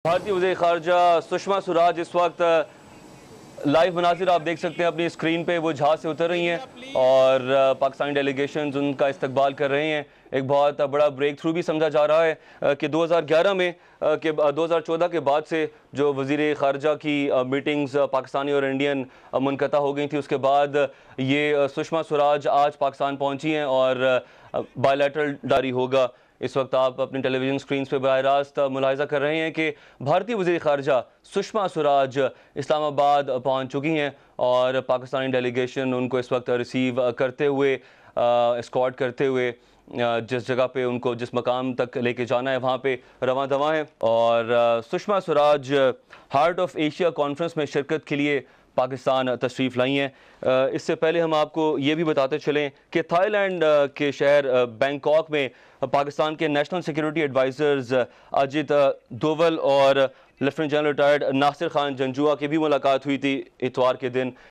بھارتی وزیر خارجہ سشما سوراج اس وقت لائیو مناظر آپ دیکھ سکتے ہیں اپنی اسکرین پہ، وہ جہاز سے اتر رہی ہیں اور پاکستانی ڈیلیگیشنز ان کا استقبال کر رہے ہیں۔ ایک بہت بڑا بریک تھرو بھی سمجھا جا رہا ہے کہ 2011 میں 2014 کے بعد سے جو وزیر خارجہ کی میٹنگز پاکستانی اور انڈین منقطع ہو گئی تھی، اس کے بعد یہ سشما سوراج آج پاکستان پہنچی ہیں اور بائی لیٹرل جاری ہوگا۔ اس وقت آپ اپنی ٹیلی ویژن سکرینز پہ براہ راست ملاحظہ کر رہے ہیں کہ بھارتی وزیر خارجہ سشما سوراج اسلام آباد پہنچ چکی ہیں اور پاکستانی ڈیلیگیشن ان کو اس وقت ریسیو کرتے ہوئے، اسکارٹ کرتے ہوئے جس جگہ پہ ان کو جس مقام تک لے کے جانا ہے وہاں پہ رواں دواں ہے۔ اور Sushma Swaraj heart of Asia conference میں شرکت کے لیے پاکستان تشریف لائی ہیں۔ اس سے پہلے ہم آپ کو یہ بھی بتاتے چلیں کہ تھائی لینڈ کے شہر بینکاک میں پاکستان کے national security advisers Ajit Doval اور lieutenant general retired Nasir Khan Janjua کی بھی ملاقات ہوئی تھی اتوار کے دن۔